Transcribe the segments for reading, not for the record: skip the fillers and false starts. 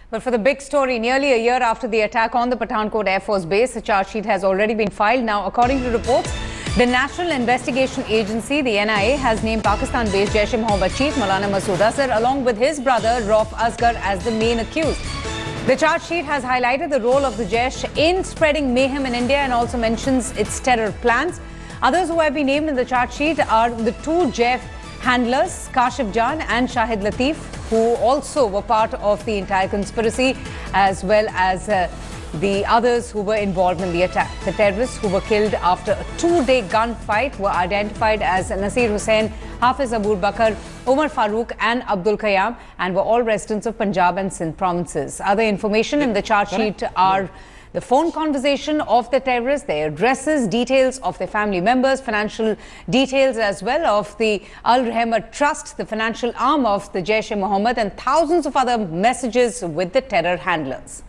But for the big story, nearly a year after the attack on the Pathankot Air Force Base, a charge sheet has already been filed. Now, according to reports, the National Investigation Agency, the NIA, has named Pakistan-based Jaish-e-Mohammed chief Maulana Masood Azhar along with his brother Rauf Asghar as the main accused. The charge sheet has highlighted the role of the Jaish in spreading mayhem in India and also mentions its terror plans. Others who have been named in the charge sheet are the two Jaish handlers, Kashif Jan and Shahid Latif, who also were part of the entire conspiracy, as well as the others who were involved in the attack. The terrorists who were killed after a two-day gunfight were identified as Nasir Hussain, Hafiz Abu Bakr, Umar Farooq and Abdul Qayyam, and were all residents of Punjab and Sindh provinces. Other information in the charge sheet are the phone conversation of the terrorists, their addresses, details of their family members, financial details as well of the Al-Rahmat Trust, the financial arm of the Jaish-e-Mohammed, and thousands of other messages with the terror handlers.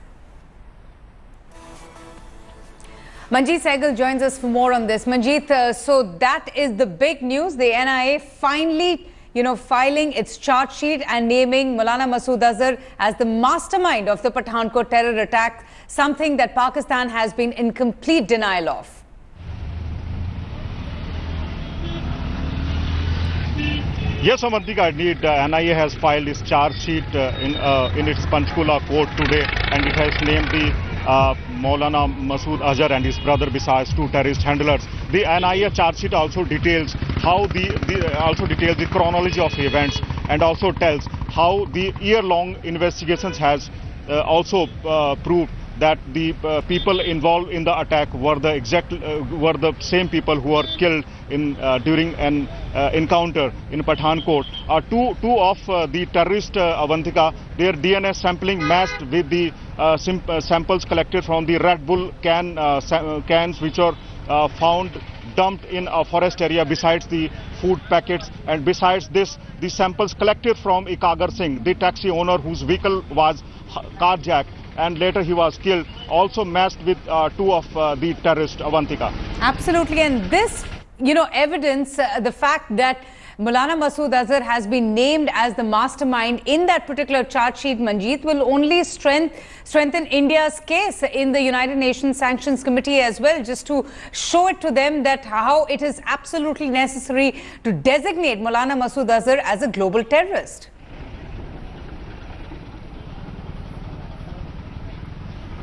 Manjeet Sehgal joins us for more on this. Manjeet, so that is the big news. The NIA finally, filing its charge sheet and naming Maulana Masood Azhar as the mastermind of the Pathankot terror attack, something that Pakistan has been in complete denial of. Yes, Amantika, indeed, NIA has filed its charge sheet in its Panchkula court today, and it has named the Maulana Masood Azhar and his brother besides two terrorist handlers. The NIA charge sheet also details how the chronology of events, and also tells how the year-long investigations has also proved that the people involved in the attack were the same people who were killed during an encounter in Pathankot. Two of the terrorists, Avantika, their DNA sampling matched with the samples collected from the Red Bull cans which are found dumped in a forest area besides the food packets. And besides this, the samples collected from Ikagar Singh, the taxi owner whose vehicle was carjacked and later he was killed, also matched with two of the terrorists, Avantika. Absolutely, and this, evidence, the fact that Maulana Masood Azhar has been named as the mastermind in that particular charge sheet, Manjeet, will only strengthen India's case in the United Nations Sanctions Committee as well, just to show it to them that how it is absolutely necessary to designate Maulana Masood Azhar as a global terrorist.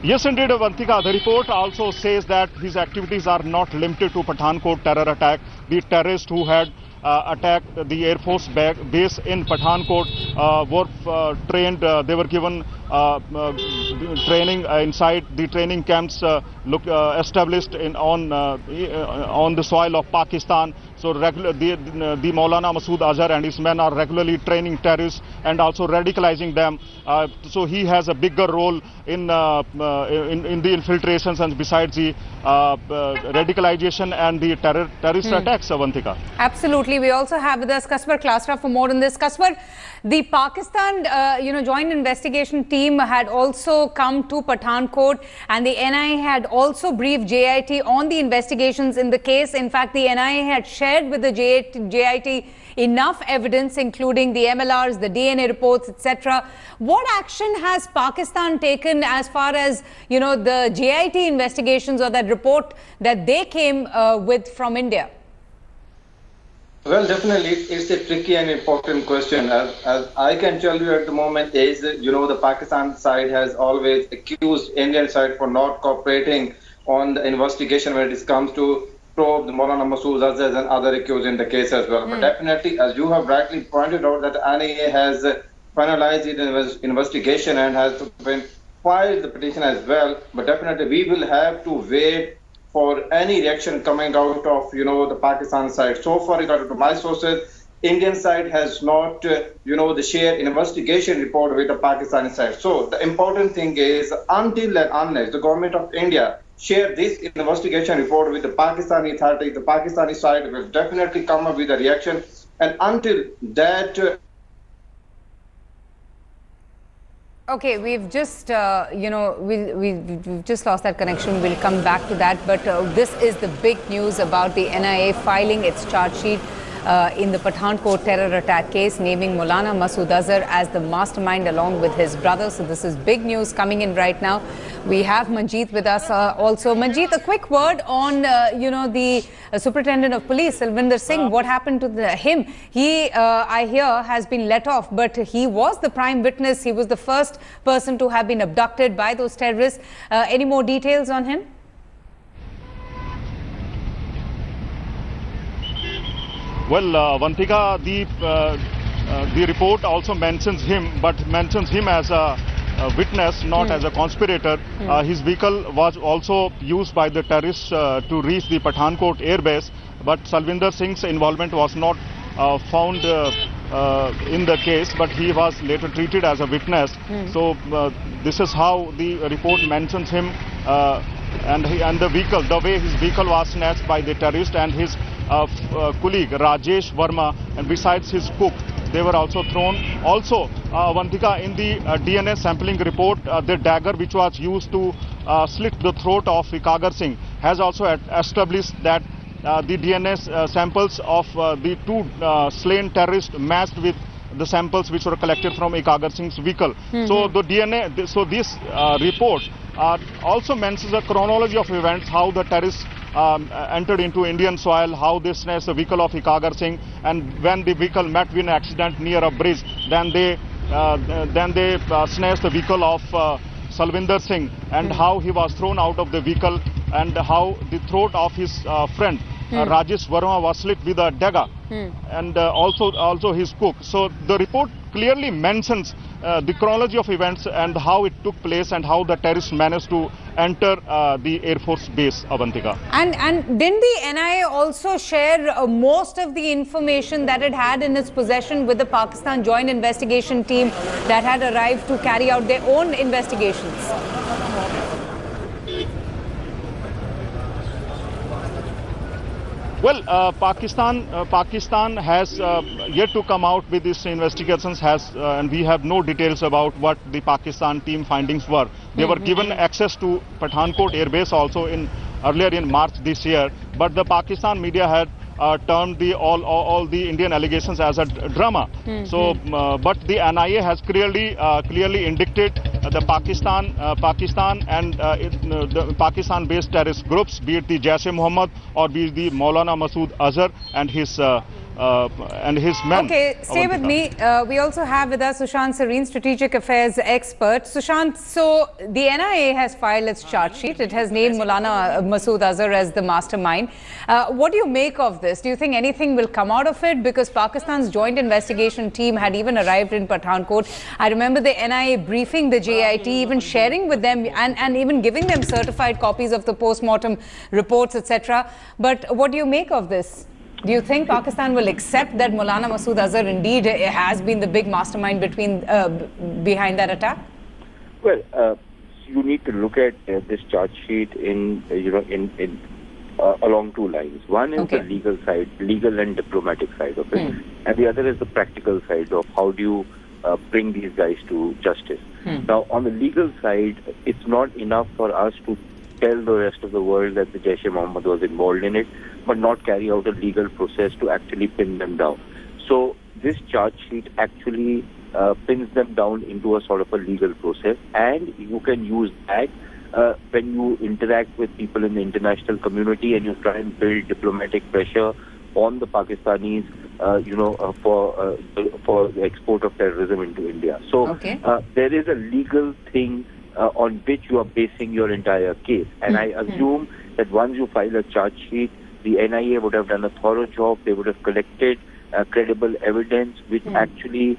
Yes, indeed, Avantika. The report also says that his activities are not limited to Pathankot terror attack. The terrorists who had attacked the Air Force base in Pathankot were trained. They were given training inside the training camps established on the soil of Pakistan. So the Maulana Masood Azhar and his men are regularly training terrorists and also radicalizing them. So he has a bigger role in the infiltrations and besides the radicalization and the terrorist attacks, Avantika. Absolutely. We also have with us Kasper Klasra for more on this. Kasper, the Pakistan joint investigation team had also come to Pathankot, and the NIA had also briefed JIT on the investigations in the case. In fact, the NIA had shared with the JIT enough evidence, including the MLRs, the DNA reports, etc. What action has Pakistan taken as far as, the JIT investigations or that report that they came with from India? Well, definitely, it's a tricky and important question. As I can tell you at the moment is, the Pakistan side has always accused Indian side for not cooperating on the investigation when it comes to probe the Maulana Masood Azhar and other accused in the case as well. But definitely, as you have rightly pointed out, that NIA has finalized its investigation and has filed the petition as well. But definitely, we will have to wait for any reaction coming out of, the Pakistan side. So far, according to my sources, Indian side has not, the shared investigation report with the Pakistani side. So the important thing is, until and unless the government of India share this investigation report with the Pakistani authority, the Pakistani side will definitely come up with a reaction. And until that... Okay, we've just, we've just lost that connection. We'll come back to that. But this is the big news about the NIA filing its charge sheet in the Pathankot terror attack case, naming Maulana Masood Azhar as the mastermind along with his brother. So this is big news coming in right now. We have Manjeet with us also. Manjeet, a quick word on, the Superintendent of Police, Salvinder Singh. What happened to him? He, I hear, has been let off, but he was the prime witness. He was the first person to have been abducted by those terrorists. Any more details on him? Well, Vantika, the report also mentions him, but mentions him as a witness, not as a conspirator. His vehicle was also used by the terrorists to reach the Pathankot airbase, but Salvinder Singh's involvement was not found in the case, but he was later treated as a witness. So this is how the report mentions him, and the vehicle, the way his vehicle was snatched by the terrorist, and his colleague Jaish Verma, and besides his cook, they were also thrown. Also, Vantika, in the DNA sampling report, the dagger which was used to slit the throat of Ikagar Singh has also established that the DNA samples of the two slain terrorists matched with the samples which were collected from Ikagar Singh's vehicle. So the DNA, so this report also mentions a chronology of events, how the terrorists entered into Indian soil, how they snatched the vehicle of Ikagar Singh, and when the vehicle met with an accident near a bridge, then they snatched the vehicle of Salvinder Singh, and how he was thrown out of the vehicle, and how the throat of his friend Rajesh Verma was slit with a dagger, and also his cook. So the report clearly mentions the chronology of events and how it took place, and how the terrorists managed to enter the Air Force base, Avantika. And didn't the NIA also share most of the information that it had in its possession with the Pakistan Joint Investigation Team that had arrived to carry out their own investigations? Well, Pakistan has yet to come out with these investigations, and we have no details about what the Pakistan team findings were. They were given access to Pathankot airbase also earlier in March this year, but the Pakistan media had termed all the Indian allegations as a drama. So, but the NIA has clearly indicted the Pakistan and the Pakistan-based terrorist groups, be it the Jaish Mohammed or be it the Maulana Masood Azhar and his men. Okay, stay with me. We also have with us Sushant Sareen, strategic affairs expert. Sushant, so the NIA has filed its charge sheet. It has named Maulana Masood Azhar as the mastermind. What do you make of this? Do you think anything will come out of it? Because Pakistan's joint investigation team had even arrived in Pathankot. I remember the NIA briefing the JIT, even sharing with them and even giving them certified copies of the post-mortem reports, etc. But what do you make of this? Do you think Pakistan will accept that Maulana Masood Azhar indeed has been the big mastermind behind that attack? Well, you need to look at this charge sheet along two lines. One is the legal side, legal and diplomatic side of it, and the other is the practical side of how do you bring these guys to justice. Now, on the legal side, it's not enough for us to tell the rest of the world that the Jaish Mohammed was involved in it, but not carry out a legal process to actually pin them down. So this charge sheet actually pins them down into a sort of a legal process, and you can use that when you interact with people in the international community and you try and build diplomatic pressure on the Pakistanis, for the export of terrorism into India. So there is a legal thing on which you are basing your entire case. And I assume that once you file a charge sheet, the NIA would have done a thorough job. They would have collected credible evidence which actually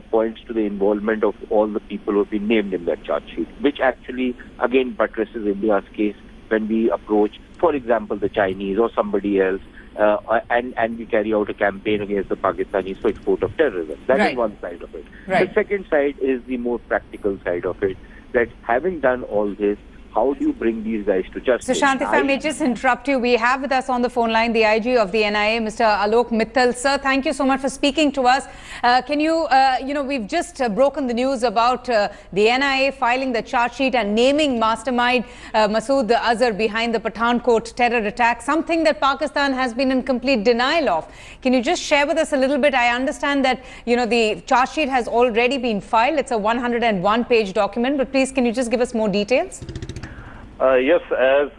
points to the involvement of all the people who have been named in that charge sheet, which actually, again, buttresses India's case when we approach, for example, the Chinese or somebody else, and we carry out a campaign against the Pakistanis for export of terrorism. That is one side of it. The second side is the more practical side of it, that having done all this, how do you bring these guys to justice? So, Shant, if I may just interrupt you, we have with us on the phone line the IG of the NIA, Mr. Alok Mittal. Sir, thank you so much for speaking to us. Can you, we've just broken the news about the NIA filing the charge sheet and naming Mastermind Masood Azhar behind the Pathankot terror attack, something that Pakistan has been in complete denial of. Can you just share with us a little bit? I understand that, the charge sheet has already been filed. It's a 101-page document, but please, can you just give us more details? Yes, as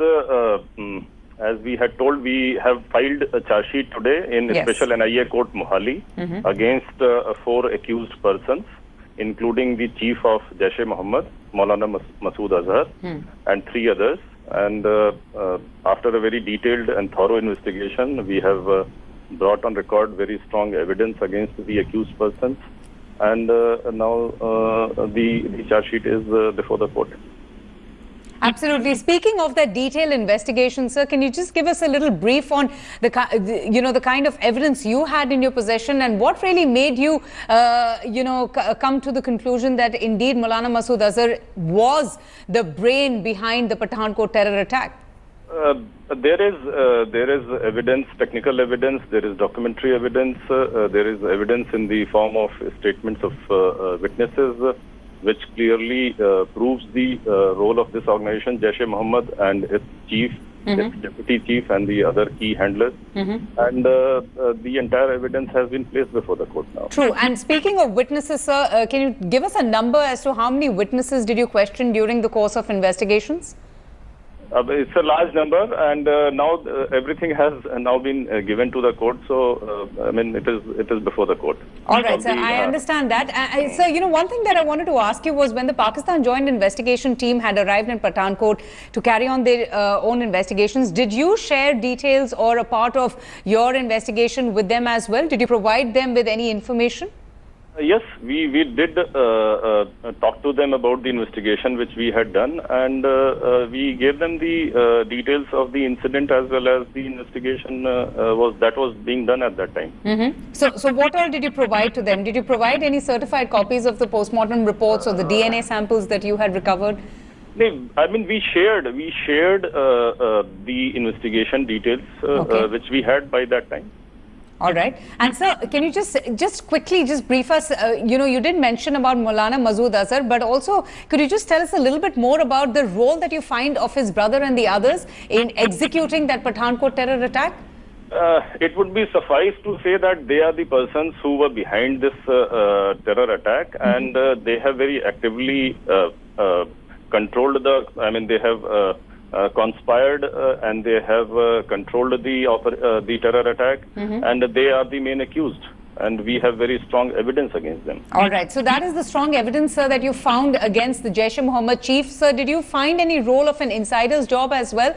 we had told, we have filed a charge sheet today in Special NIA Court Mohali against 4 accused persons, including the chief of Jaish Mohammed, Maulana Masood Azhar, and 3 others. And after a very detailed and thorough investigation, we have brought on record very strong evidence against the accused persons. And now the charge sheet is before the court. Absolutely. Speaking of that detailed investigation, sir, can you just give us a little brief on the kind of evidence you had in your possession and what really made you, come to the conclusion that indeed Maulana Masood Azhar was the brain behind the Pathankot terror attack? There is evidence, technical evidence, there is documentary evidence, there is evidence in the form of statements of witnesses, which clearly proves the role of this organization, Jaish Mohammed, and its chief, its deputy chief, and the other key handlers. And the entire evidence has been placed before the court now. True. And speaking of witnesses, sir, can you give us a number as to how many witnesses did you question during the course of investigations? It's a large number, and now everything has now been given to the court. So, it is before the court. All right, sir. I understand that. Sir, one thing that I wanted to ask you was when the Pakistan Joint Investigation Team had arrived in Pathankot to carry on their own investigations, did you share details or a part of your investigation with them as well? Did you provide them with any information? Yes, we did talk to them about the investigation which we had done, and we gave them the details of the incident as well as the investigation that was being done at that time. So what all did you provide to them? Did you provide any certified copies of the postmortem reports or the DNA samples that you had recovered? We shared the investigation details which we had by that time. All right. And sir, can you just quickly brief us, you did mention about Maulana Masood Azhar, but also could you just tell us a little bit more about the role that you find of his brother and the others in executing that Pathankot terror attack? It would be suffice to say that they are the persons who were behind this terror attack, and they have very actively controlled they have conspired and they have controlled the terror attack, and they are the main accused, and we have very strong evidence against them. All right, so that is the strong evidence, sir, that you found against the Jaish Mohammed chief. Sir, did you find any role of an insider's job as well?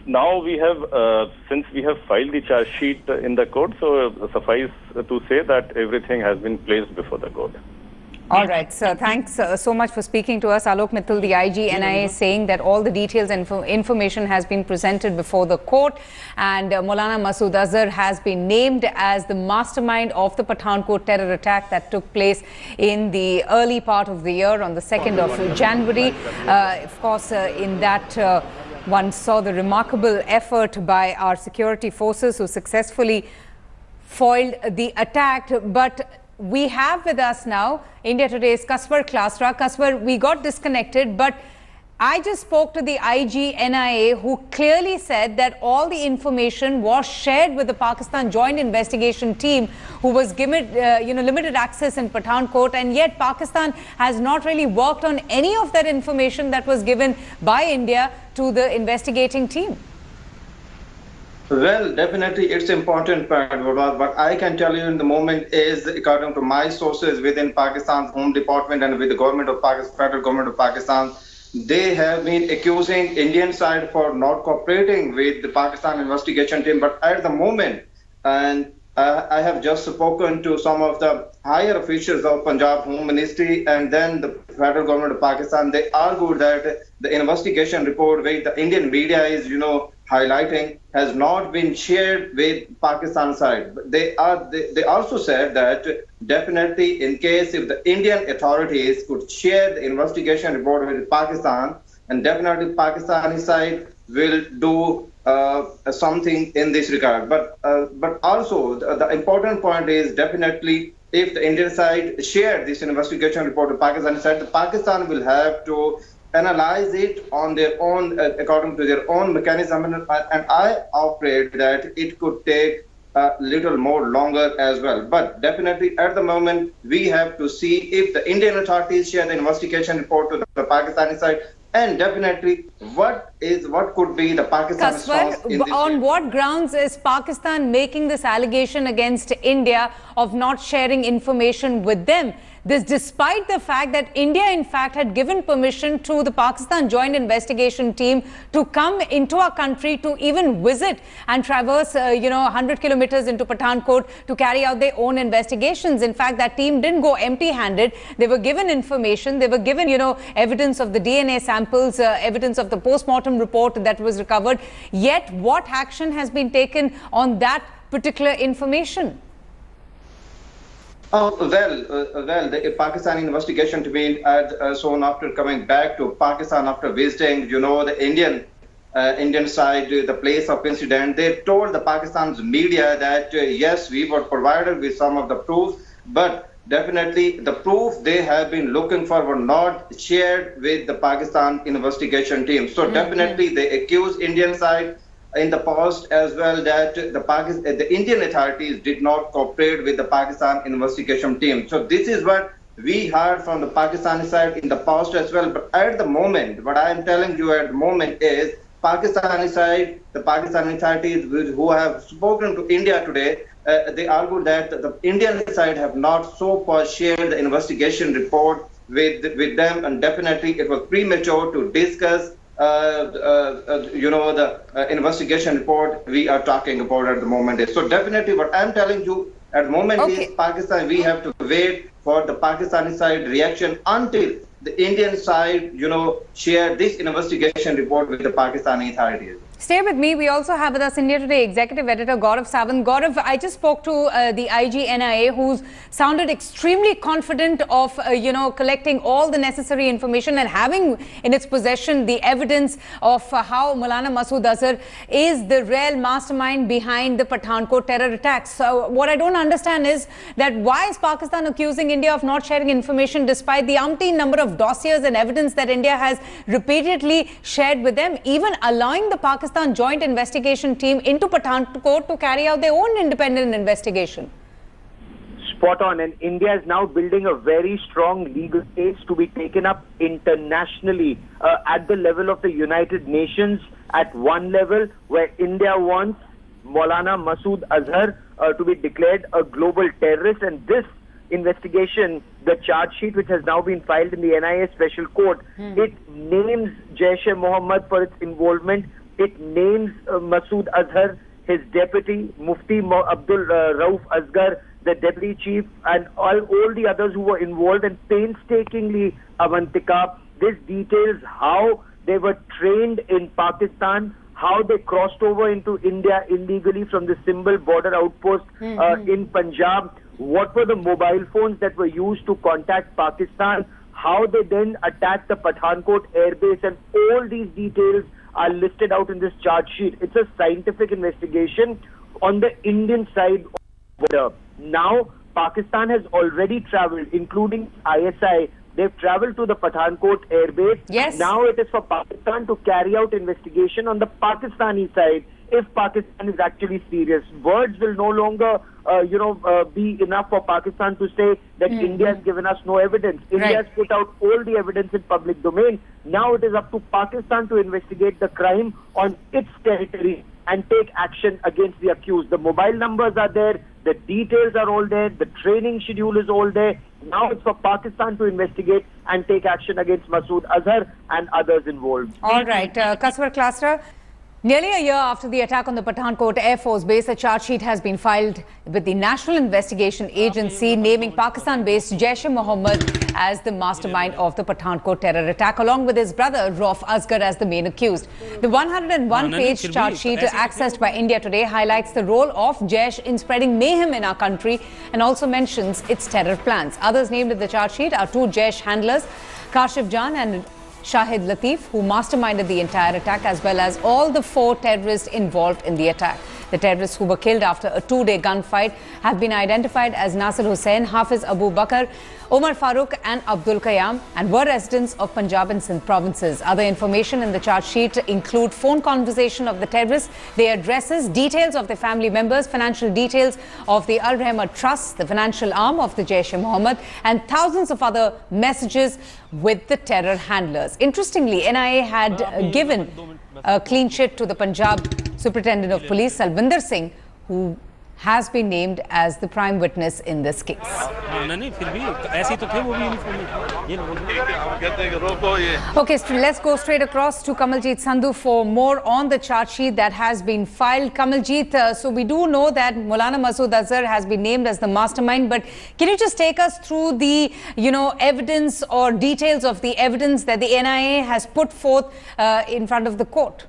Now we have, since we have filed the charge sheet in the court, so suffice to say that everything has been placed before the court. All right, sir. Thanks so much for speaking to us. Alok Mittal, the IG, NIA, saying that all the details and information has been presented before the court, and Maulana Masood Azhar has been named as the mastermind of the Pathankot terror attack that took place in the early part of the year on the 2nd of January. Of course, in that one saw the remarkable effort by our security forces who successfully foiled the attack. But we have with us now India Today's Kaswar Klasra. Kaswar, we got disconnected, but I just spoke to the IG NIA, who clearly said that all the information was shared with the Pakistan Joint Investigation Team, who was given limited access in Pathankot, and yet Pakistan has not really worked on any of that information that was given by India to the investigating team. Well, definitely it's important part. What I can tell you in the moment is, according to my sources within Pakistan's Home Department and with the government of Pakistan, federal government of Pakistan, they have been accusing Indian side for not cooperating with the Pakistan investigation team. But at the moment, and I have just spoken to some of the higher officials of Punjab Home Ministry and then the federal government of Pakistan. They argued that the investigation report which the Indian media is, highlighting has not been shared with Pakistan side. But they also said that definitely in case if the Indian authorities could share the investigation report with Pakistan, and definitely Pakistani side will do something in this regard. But also the important point is definitely if the Indian side share this investigation report to Pakistani side, the Pakistan will have to analyze it on their own, according to their own mechanism, and I afraid that it could take a little more longer as well. But definitely at the moment, we have to see if the Indian authorities share the investigation report to the Pakistani side, and definitely what could be the Pakistan response in this on what grounds is Pakistan making this allegation against India of not sharing information with them? This despite the fact that India, in fact, had given permission to the Pakistan Joint Investigation Team to come into our country to even visit and traverse, 100 kilometers into Pathankot to carry out their own investigations. In fact, that team didn't go empty-handed. They were given information. They were given, evidence of the DNA samples, evidence of the post-mortem report that was recovered. Yet, what action has been taken on that particular information? The Pakistani investigation team had soon after coming back to Pakistan after visiting, the Indian side, the place of incident, they told the Pakistan's media that yes, we were provided with some of the proof, but definitely the proof they have been looking for were not shared with the Pakistan investigation team. So definitely they accuse Indian side in the past as well that the Indian authorities did not cooperate with the Pakistan investigation team. So this is what we heard from the Pakistani side in the past as well. But at the moment, what I am telling you at the moment is Pakistani side, the Pakistani authorities who have spoken to India today, they argue that the Indian side have not so far shared the investigation report with them, and definitely it was premature to discuss the investigation report we are talking about at the moment. So definitely what I'm telling you at the moment is Pakistan, we have to wait for the Pakistani side reaction until the Indian side, share this investigation report with the Pakistani authorities. Stay with me. We also have with us India Today Executive Editor Gaurav Sawant. Gaurav, I just spoke to the IG NIA, who's sounded extremely confident of, collecting all the necessary information and having in its possession the evidence of how Maulana Masood Azhar is the real mastermind behind the Pathankot terror attacks. So what I don't understand is that why is Pakistan accusing India of not sharing information despite the umpteen number of dossiers and evidence that India has repeatedly shared with them, even allowing the Pakistan Joint Investigation Team into Pathankot to carry out their own independent investigation? Spot on. And India is now building a very strong legal case to be taken up internationally at the level of the United Nations, at one level where India wants Maulana Masood Azhar to be declared a global terrorist. And this investigation, the charge sheet which has now been filed in the NIA special court, it names Jaish Mohammed for its involvement. It names Masood Azhar, his deputy, Mufti Rauf Asghar, the deputy chief, and all the others who were involved. And painstakingly, Avantika, this details how they were trained in Pakistan, how they crossed over into India illegally from the Symbol border outpost in Punjab, what were the mobile phones that were used to contact Pakistan, how they then attacked the Pathankot airbase, and all these details are listed out in this charge sheet. It's a scientific investigation on the Indian side of the border. Now, Pakistan has already traveled, including ISI. They've traveled to the Pathankot airbase. Yes. Now it is for Pakistan to carry out investigation on the Pakistani side if Pakistan is actually serious. Words will no longer, be enough for Pakistan to say that India has given us no evidence. India has put out all the evidence in public domain. Now it is up to Pakistan to investigate the crime on its territory and take action against the accused. The mobile numbers are there, the details are all there, the training schedule is all there. Now it's for Pakistan to investigate and take action against Masood Azhar and others involved. All right, Kaswar Klasra. Nearly a year after the attack on the Pathankot Air Force Base, a charge sheet has been filed with the National Investigation Agency naming Pakistan-based Jaish as the mastermind of the Pathankot terror attack, along with his brother Rauf Asghar as the main accused. The 101-page charge sheet accessed by India Today highlights the role of Jaish in spreading mayhem in our country and also mentions its terror plans. Others named in the charge sheet are two Jaish handlers, Kashif Jan and Shahid Latif, who masterminded the entire attack, as well as all the 4 terrorists involved in the attack. The terrorists who were killed after a 2-day gunfight have been identified as Nasir Hussain, Hafiz Abu Bakr, Omar Farooq and Abdul Qayyam, and were residents of Punjab and Sindh provinces. Other information in the charge sheet include phone conversation of the terrorists, their addresses, details of their family members, financial details of the Al Rahma Trust, the financial arm of the Jaish-e-Mohammed, and thousands of other messages with the terror handlers. Interestingly, NIA had given a clean sheet to the Punjab Superintendent of Police, Salvinder Singh, who has been named as the prime witness in this case. Okay, so let's go straight across to Kamaljeet Sandhu for more on the charge sheet that has been filed. Kamaljeet, so we do know that Maulana Masood Azhar has been named as the mastermind, but can you just take us through the, evidence or details of the evidence that the NIA has put forth in front of the court?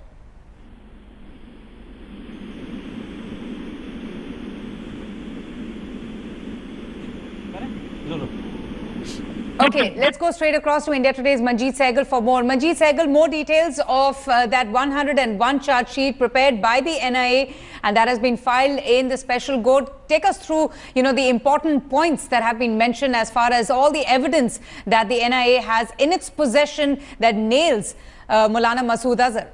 Okay, let's go straight across to India Today's Manjeet Sehgal for more. Manjeet Sehgal, more details of that 101 charge sheet prepared by the NIA and that has been filed in the special court. Take us through, the important points that have been mentioned as far as all the evidence that the NIA has in its possession that nails Maulana Masood Azhar.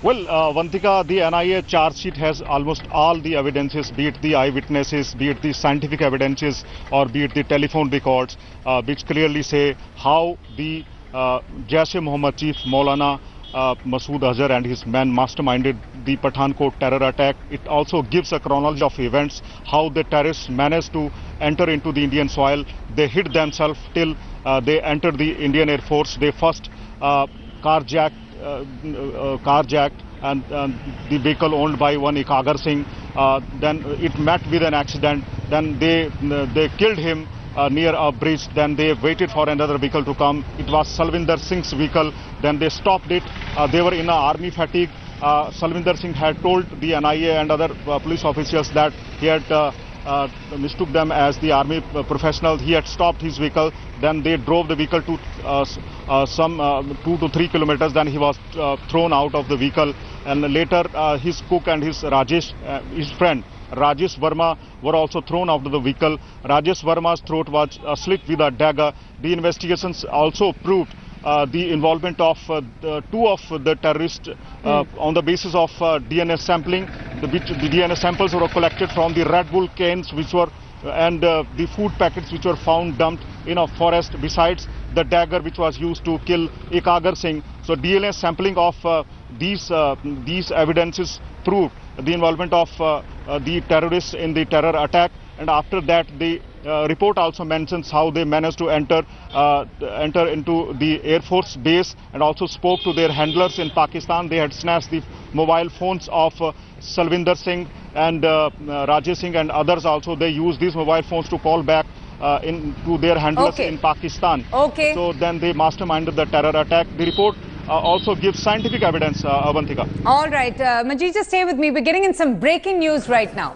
Well, Vantika, the NIA charge sheet has almost all the evidences, be it the eyewitnesses, be it the scientific evidences, or be it the telephone records, which clearly say how the Jaish-e-Mohammed chief Maulana Masood Azhar and his men masterminded the Pathankot terror attack. It also gives a chronology of events, how the terrorists managed to enter into the Indian soil. They hid themselves till they entered the Indian Air Force. They first carjacked and the vehicle owned by one Ikagar Singh. Then it met with an accident. Then they killed him near a bridge. Then they waited for another vehicle to come. It was Salvinder Singh's vehicle. Then they stopped it. They were in an army fatigue. Salvinder Singh had told the NIA and other police officials that he had mistook them as the army professionals. He had stopped his vehicle. Then they drove the vehicle to some 2 to 3 kilometers. Then he was thrown out of the vehicle. And later his cook and his his friend Rajesh Verma were also thrown out of the vehicle. Rajesh Verma's throat was slit with a dagger. The investigations also proved the involvement of 2 of the terrorists on the basis of DNA sampling. The DNA samples were collected from the Red Bull cans which were and the food packets which were found dumped in a forest, besides the dagger which was used to kill Ikagar Singh. So DNA sampling of these evidences proved the involvement of the terrorists in the terror attack. And after that, the report also mentions how they managed to enter into the Air Force base and also spoke to their handlers in Pakistan. They had snatched the mobile phones of Salvinder Singh and Rajesh Singh and others also. They used these mobile phones to call back to their handlers in Pakistan. Okay. So then they masterminded the terror attack. The report also gives scientific evidence, Avantika. All right. Manjeet, just stay with me. We're getting in some breaking news right now.